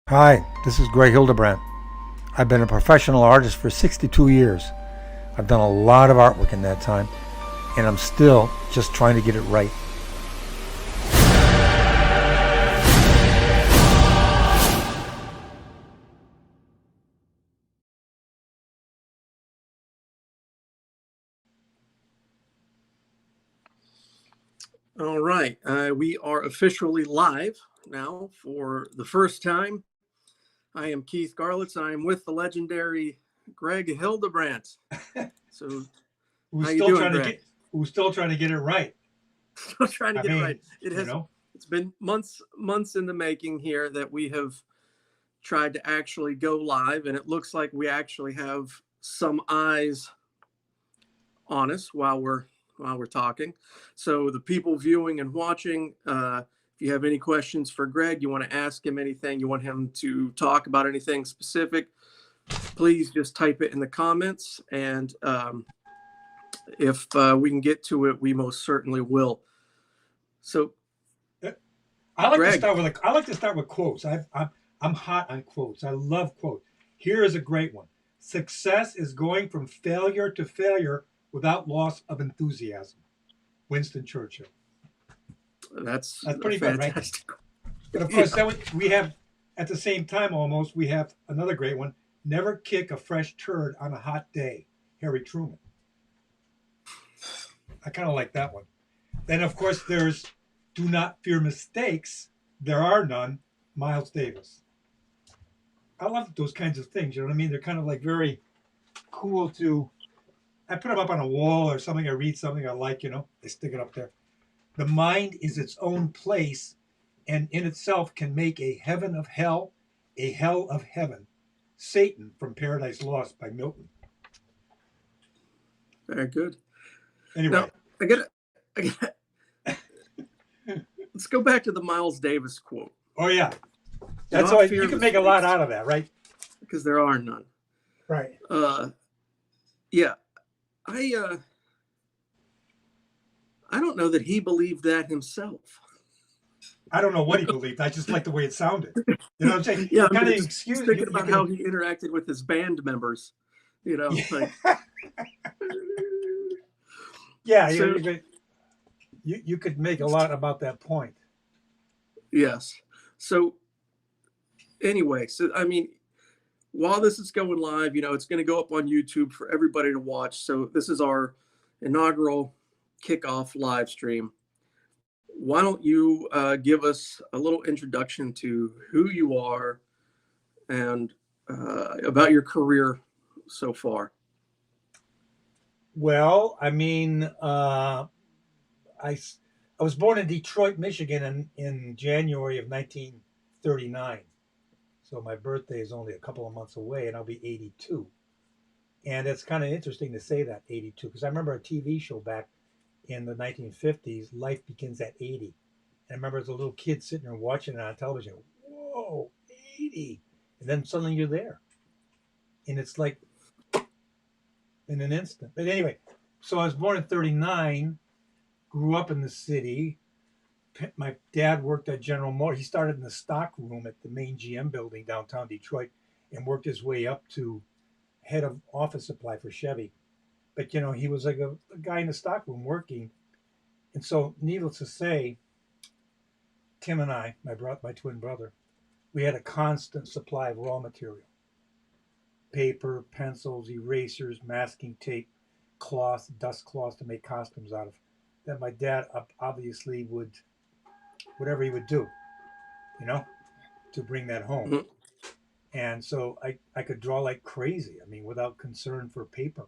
Hi, this is Greg Hildebrandt. I've been a professional artist for 62 years. I've done a lot of artwork in that time, and I'm still just trying to get it right. All right. We are officially live now for the first time. I am Keith Garlitz. I am with the legendary Greg Hildebrandt. So, who's how you still doing, trying to Greg? get who's still trying to get it right. Still trying to I get it mean, right. It you has. know, It's been months in the making here that we have tried to actually go live, and it looks like we actually have some eyes on us while we're talking. So the people viewing and watching, if you have any questions for Greg, you want to ask him anything, you want him to talk about anything specific, please just type it in the comments, and if we can get to it, we most certainly will. So, I like to Greg, start with quotes. I'm hot on quotes. I love quotes. Here is a great one. Success is going from failure to failure without loss of enthusiasm. Winston Churchill. that's That's a pretty good, right? fantastic. But of Yeah, course, we have at the same time almost we have another great one. Never kick a fresh turd on a hot day. Harry Truman. I kind of like that one. Then, of course, there's do not fear mistakes. There are none. Miles Davis. I love those kinds of things. You know what I mean? They're kind of like very cool to. I put them up on a wall or something. I read something I like. I stick it up there. The mind is its own place, and in itself can make a heaven of hell, a hell of heaven. Satan from Paradise Lost by Milton. very good. Now, Anyway, I got let's go back to the Miles Davis quote. oh yeah, Do that's not all. fear You can make a lot mistakes out of that, right? because there are none. Right. Uh, yeah, I I don't know that he believed that himself. I don't know what he believed. I just like the way it sounded. You know what I'm saying? Yeah, You I kind mean, of just excuse thinking you about how can. he interacted with his band members. Like Yeah, yeah. so. You could make a lot about that point. Yes. So anyway, so I mean, while this is going live, it's going to go up on YouTube for everybody to watch. So this is our inaugural kickoff live stream. Why don't you give us a little introduction to who you are and about your career so far? Well, I mean, I I was born in Detroit, Michigan, in January of 1939. So my birthday is only a couple of months away, and I'll be 82. And it's kind of interesting to say that 82 because I remember a TV show back in the 1950s, Life Begins at 80. And I remember as a little kid sitting there watching it on television. Whoa, 80! And then suddenly you're there, and it's like in an instant. But anyway, so I was born in 39, grew up in the city. My dad worked at General Motors. He started in the stock room at the main GM building downtown Detroit and worked his way up to head of office supply for Chevy. But he was like a guy in the stock room working. And so, needless to say, Tim and I, my twin brother, we had a constant supply of raw material: paper, pencils, erasers, masking tape, cloth, dust cloths to make costumes out of. That my dad obviously would, whatever he would do, you know, to bring that home. Mhm. And so I could draw like crazy. I mean, without concern for paper.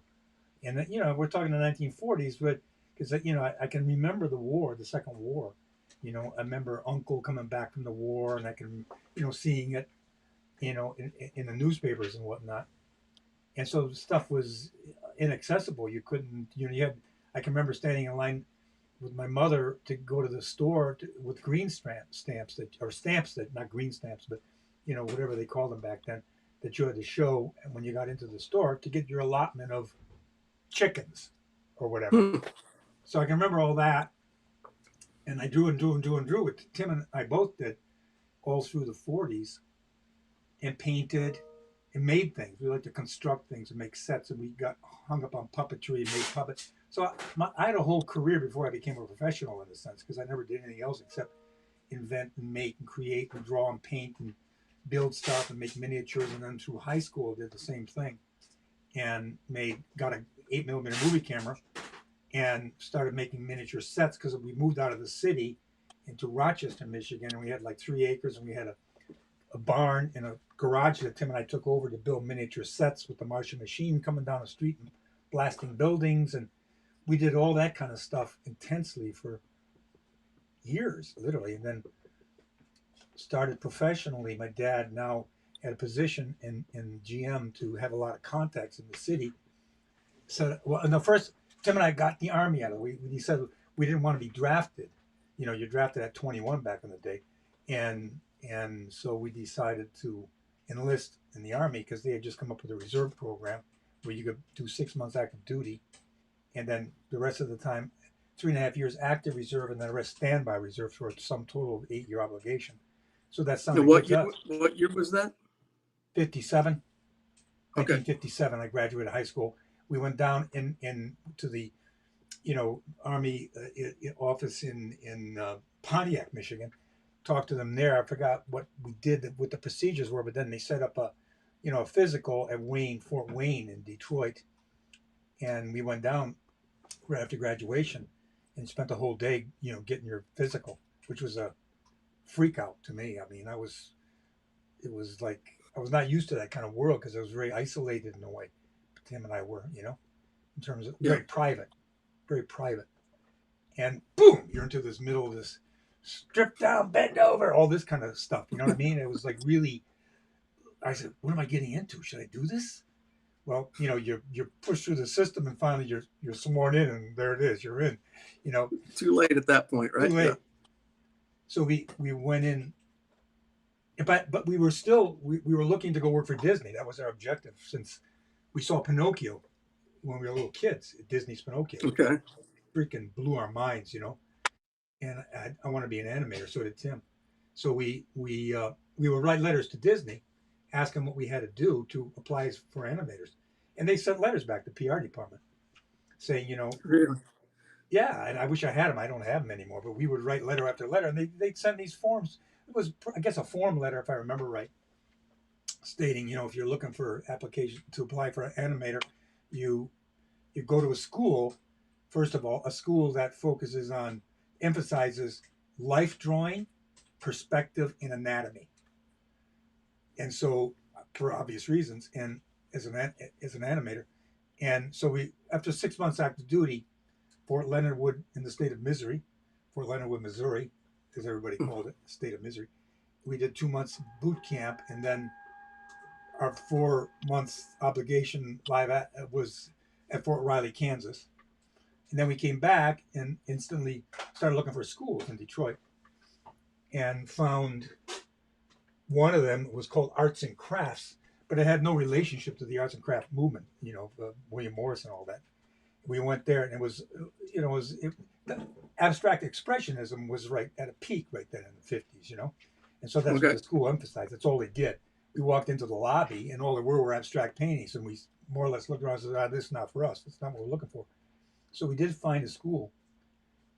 And we're talking the 1940s, but because I can remember the war, the Second War. I remember Uncle coming back from the war, and I can seeing it, in the newspapers and whatnot. And so stuff was inaccessible. You couldn't, you had. I can remember standing in line with my mother to go to the store with green stamps that, or stamps that, not green stamps, but whatever they called them back then, that you had to show, and when you got into the store to get your allotment of chickens or whatever. Hmm. So I can remember all that, and I drew and drew and drew and drew. What Tim and I both did all through the 40s, and painted and made things. We like to construct things and make sets, and we got hung up on puppetry and made puppets. So I had a whole career before I became a professional in a sense, because I never did anything else except invent and make and create and draw and paint and build stuff and make miniatures. And then through high school, did the same thing and got a 8mm movie camera and started making miniature sets, because we moved out of the city into Rochester, Michigan, and we had like 3 acres, and we had a barn and a garage that Tim and I took over to build miniature sets with the Martian machine coming down the street and blasting buildings. And we did all that kind of stuff intensely for years, literally. And then started professionally. My dad now had a position in GM to have a lot of contacts in the city. So, well, in the first, Tim and I got the Army out of it. We decided we didn't want to be drafted. You know, you're drafted at 21 back in the day. And so we decided to enlist in the Army, because they had just come up with a reserve program where you could do 6 months active duty, and then the rest of the time, 3.5 years active reserve, and then the rest standby reserve, for a sum total of 8-year obligation. So that sounded good to us. What year was that? 57. Okay. 1957, I graduated high school. We went down in to the, Army office in Pontiac, Michigan. Talked to them there. I forgot what we did, what the procedures were, but then they set up a physical at Fort Wayne in Detroit, and we went down right after graduation and spent the whole day, getting your physical, which was a freak out to me. I mean, it was like I was not used to that kind of world, because I was very isolated in a way. Tim and I were, in terms of very private. And boom, you're into this middle of this strip down, bend over, all this kind of stuff. You know what I mean? It was like really, I said, what am I getting into? Should I do this? Well, you're pushed through the system, and finally you're sworn in, and there it is. You're in, Too late at that point, right? Too late. Yeah. So we went in, but we were still, we were looking to go work for Disney. That was our objective, since we saw Pinocchio when we were little kids. Disney's Pinocchio. Okay. Freaking blew our minds, And I want to be an animator. So did Tim. So we would write letters to Disney, ask them what we had to do to apply for animators, and they sent letters back to PR department saying, Really? Yeah, and I wish I had them. I don't have them anymore. But we would write letter after letter, and they'd send these forms. It was, I guess, a form letter, if I remember right, stating, if you're looking for application to apply for an animator, you go to a school. First of all, a school that emphasizes life drawing, perspective, and anatomy. And so, for obvious reasons, and as an animator, and so after 6 months active duty, Fort Leonard Wood in the state of Missouri, Missouri, as everybody called it, the state of Missouri. We did 2 months boot camp, and then our 4 months obligation was at Fort Riley, Kansas. And then we came back and instantly started looking for schools in Detroit, and found one of them was called Arts and Crafts, but it had no relationship to the arts and craft movement, William Morris and all that. We went there, and it was, the abstract expressionism was right at a peak right then in the 50s, And so that's what the school emphasized. That's all they did. We walked into the lobby, and all there were abstract paintings, and we more or less looked around and said, this is not for us. That's not what we're looking for. So we did find a school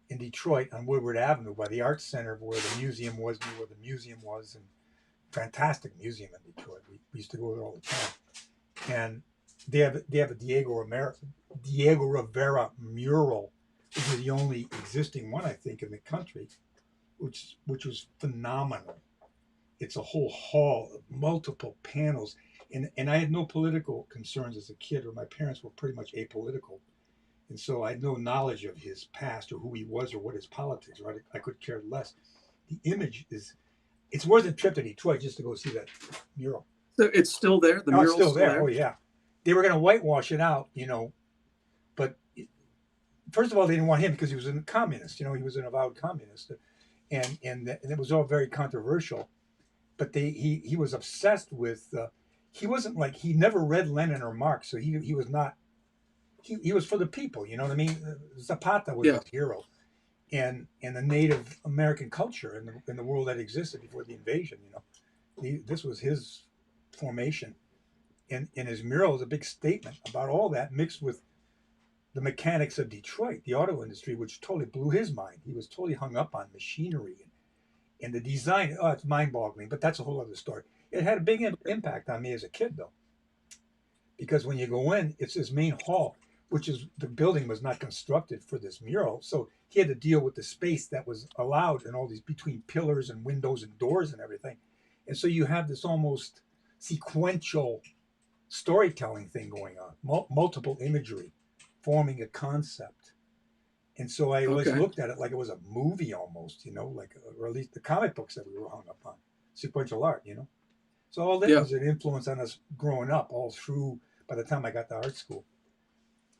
in Detroit on Woodward Avenue by the Arts Center, where the museum was, and fantastic museum in Detroit. We used to go there all the time. And they have a Diego Rivera mural, which is the only existing one, I think, in the country, which was phenomenal. It's a whole hall of multiple panels. And I had no political concerns as a kid, or my parents were pretty much apolitical. And so I had no knowledge of his past or who he was or what his politics were. I could care less. The image it's worth a trip to Detroit just to go see that mural. So it's still there? The mural's still there. Oh, yeah. They were going to whitewash it out, but first of all, they didn't want him because he was a communist. He was an avowed communist. And it was all very controversial. But he was obsessed with, he wasn't like, he never read Lenin or Marx, so he was not, he was for the people, you know what I mean? Zapata was his hero. And the Native American culture in the world that existed before the invasion, this was his formation. And his mural is a big statement about all that mixed with the mechanics of Detroit, the auto industry, which totally blew his mind. He was totally hung up on machinery and the design. Oh, it's mind-boggling, but that's a whole other story. It had a big impact on me as a kid, though, because when you go in, it's this main hall, which is the building was not constructed for this mural, so he had to deal with the space that was allowed and all these between pillars and windows and doors and everything, and so you have this almost sequential storytelling thing going on, multiple imagery forming a concept. And so I always looked at it like it was a movie almost, like, or at least the comic books that we were hung up on, sequential art, So all that was an influence on us growing up all through by the time I got to art school.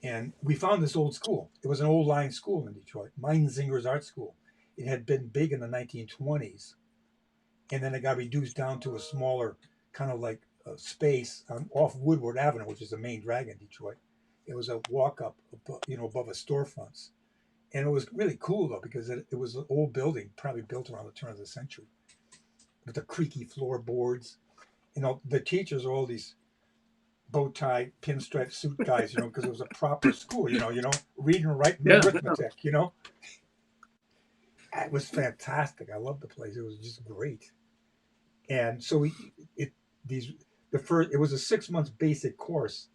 And we found this old school. It was an old line school in Detroit, Meinzinger's Art School. It had been big in the 1920s. And then it got reduced down to a smaller kind of like space off Woodward Avenue, which is the main drag in Detroit. It was a walk up, above a storefronts. And it was really cool, though, because it was an old building, probably built around the turn of the century, with the creaky floorboards. The teachers are all these bow tie, pinstripe suit guys, because it was a proper school, reading, writing, arithmetic, It was fantastic. I loved the place. It was just great. And so it was a 6 months basic course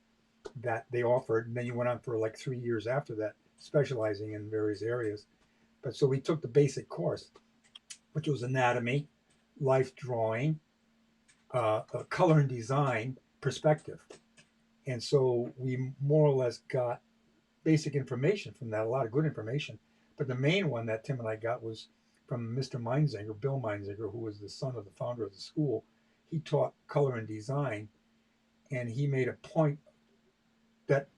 that they offered, and then you went on for like 3 years after that, specializing in various areas. But so we took the basic course, which was anatomy, life drawing, color and design, perspective. And so we more or less got basic information from that, a lot of good information. But the main one that Tim and I got was from Mr. Meinzinger, Bill Meinzinger, who was the son of the founder of the school. He taught color and design, and he made a point that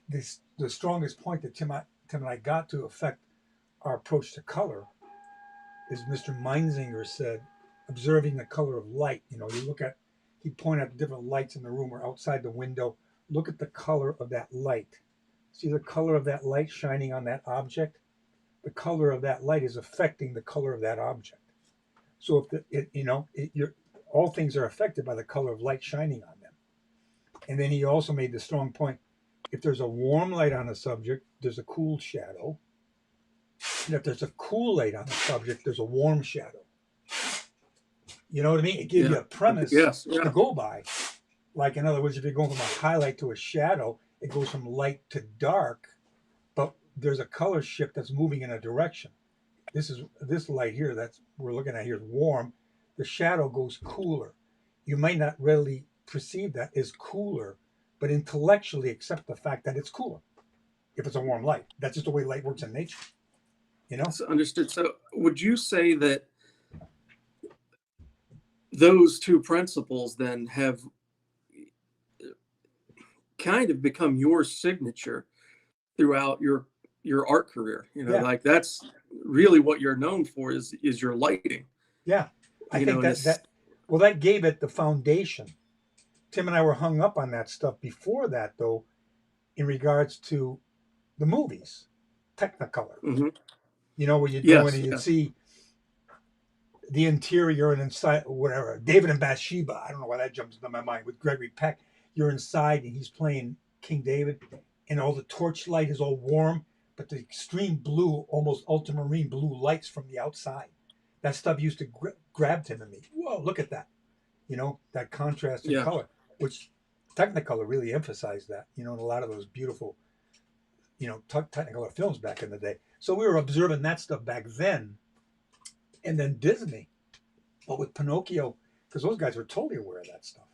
the strongest point that Tim and I got to affect our approach to color is Mr. Meinzinger said, observing the color of light. He pointed out the different lights in the room or outside the window. Look at the color of that light. See the color of that light shining on that object? The color of that light is affecting the color of that object. So all things are affected by the color of light shining on them. And then he also made the strong point, if there's a warm light on a subject, there's a cool shadow. And if there's a cool light on the subject, there's a warm shadow. You know what I mean? It gives you a premise to go by. Like, in other words, if you're going from a highlight to a shadow, it goes from light to dark, but there's a color shift that's moving in a direction. This light here that we're looking at here is warm. The shadow goes cooler. You might not really perceive that as cooler, but intellectually accept the fact that it's cooler if it's a warm light. That's just the way light works in nature. That's understood. So would you say that those two principles then have kind of become your signature throughout your art career? Like that's really what you're known for is your lighting. Yeah. I think that gave it the foundation. Tim and I were hung up on that stuff before that, though, in regards to the movies, Technicolor. Mm-hmm. Where you'd go in and you'd see the interior and inside, whatever, David and Bathsheba. I don't know why that jumps into my mind with Gregory Peck. You're inside and he's playing King David, and all the torchlight is all warm, but the extreme blue, almost ultramarine blue lights from the outside. That stuff used to grab Tim and me. Whoa, look at that. That contrast in color, which Technicolor really emphasized that, in a lot of those beautiful, Technicolor films back in the day. So we were observing that stuff back then. And then Disney, but with Pinocchio, because those guys were totally aware of that stuff.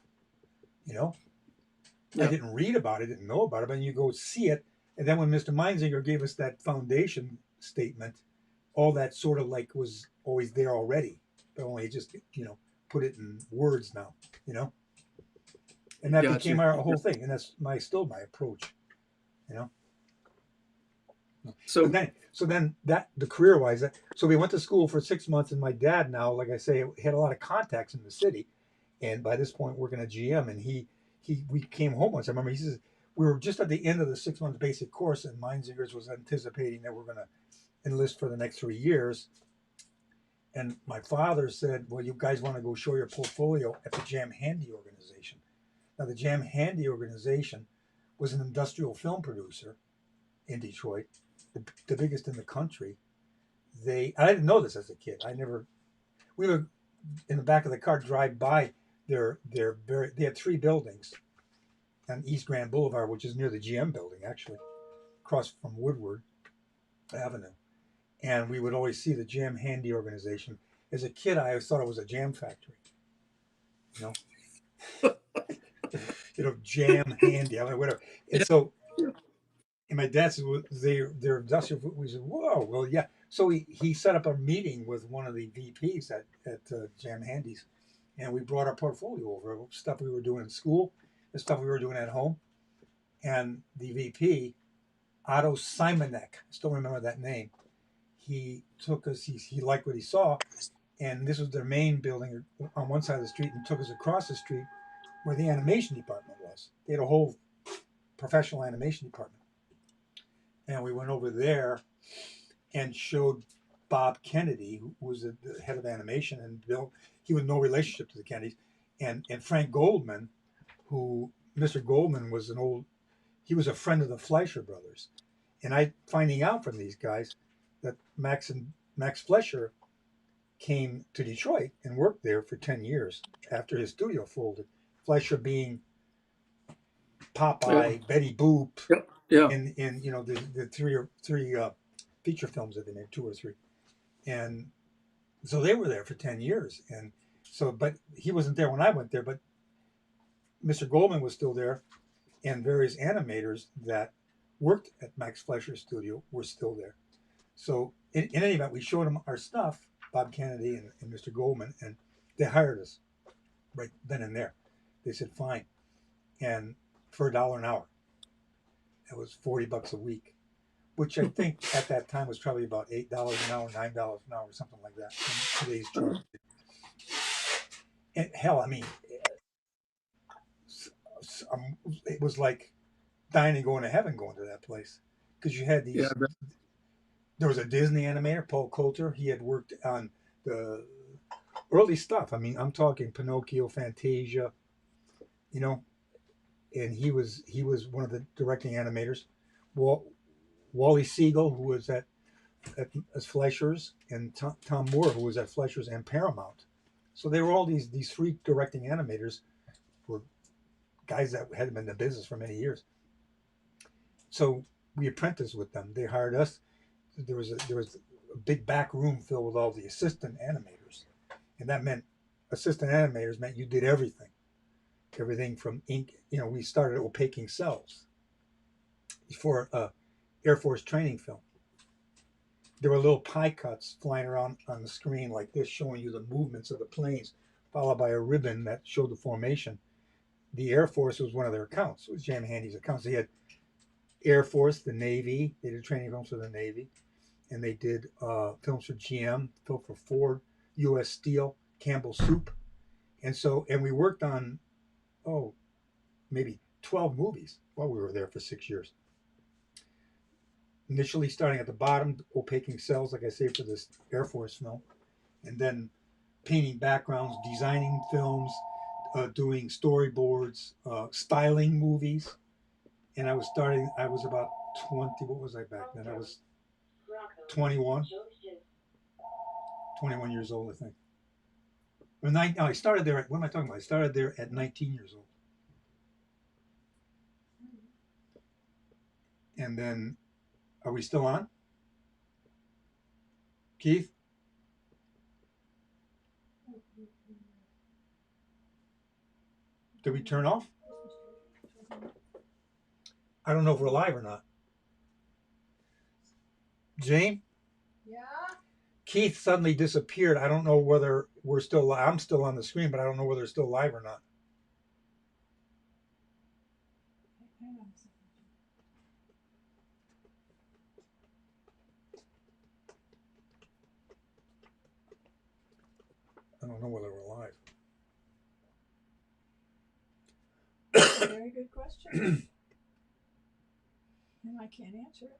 I didn't read about it, didn't know about it, but you go see it. And then when Mr. Meinzinger gave us that foundation statement, all that sort of like was always there already, but only just, put it in words now, and that became our whole thing. And that's still my approach, So then that the career wise, so we went to school for 6 months, and my dad now, like I say, had a lot of contacts in the city, and by this point working at GM, and we came home once. I remember he says we were just at the end of the 6 months basic course, and Meinzinger's was anticipating that we're going to enlist for the next 3 years, And my father said, well, you guys want to go show your portfolio at the Jam Handy organization. Now, the Jam Handy organization was an industrial film producer in Detroit, the biggest in the country. I didn't know this as a kid. We were in the back of the car, drive by they had 3 buildings on East Grand Boulevard, which is near the GM building, actually, across from Woodward Avenue. And we would always see the Jam Handy organization. As a kid, I always thought it was a jam factory. Jam Handy, I mean, whatever. And Yeah. so, and my dad said, well, they're industrial food. We said, whoa, well, yeah. So he set up a meeting with one of the VPs at Jam Handy's, and we brought our portfolio over, stuff we were doing in school, the stuff we were doing at home. And the VP, Otto Simonek, I still remember that name. He took us, he liked what he saw, and this was their main building on one side of the street, and took us across the street where the animation department was. They had a whole professional animation department. And we went over there and showed Bob Kennedy, who was the head of animation, and Bill, he was no relationship to the Kennedys, and Frank Goldman, who Mr. Goldman was he was a friend of the Fleischer brothers. And I finding out from these guys that Max Fleischer came to Detroit and worked there for 10 years after his studio folded. Fleischer being Popeye, Yeah. Betty Boop, Yeah. and the three feature films that they made, 2 or 3. And so they were there for 10 years. And so, but he wasn't there when I went there, but Mr. Goldman was still there, and various animators that worked at Max Fleischer's studio were still there. So in any event, we showed them our stuff, Bob Kennedy and Mr. Goldman, and they hired us right then and there. They said, fine. And for $1 an hour. It was $40 a week, which I think at that time was probably about $8 an hour, $9 an hour, something like that in today's chart. And hell, I mean, it was like dying and going to heaven going to that place, because you had these. Yeah. There was a Disney animator, Paul Coulter. He had worked on the early stuff. I mean, I'm talking Pinocchio, Fantasia, and he was one of the directing animators. Wally Siegel, who was at Fleischer's, and Tom Moore, who was at Fleischer's and Paramount. So they were all these 3 directing animators, were guys that had been in the business for many years. So we apprenticed with them. They hired us. There was a big back room filled with all the assistant animators, and that meant assistant animators meant you did everything from ink. We started opaquing cells for Air Force training film. There were little pie cuts flying around on the screen like this, showing you the movements of the planes, followed by a ribbon that showed the formation. The Air Force was one of their accounts. It was Jam Handy's accounts. They had Air Force, the Navy. They did training films for the Navy, and they did films for GM, film for Ford, U.S. Steel, Campbell Soup, and we worked on maybe 12 movies while we were there for 6 years. Initially starting at the bottom, opaquing cells, like I say, for this Air Force film, and then painting backgrounds, designing films, doing storyboards, styling movies. And I was about 20, what was I back then? I was 21 years old, I think. I started there what am I talking about? I started there at 19 years old. And then, are we still on? Keith? Did we turn off? I don't know if we're live or not. Jane? Yeah. Keith suddenly disappeared. I don't know whether we're still live. I'm still on the screen, but I don't know whether it's still live or not. Hang on a second. I don't know whether we're live. Very good question. And I can't answer it.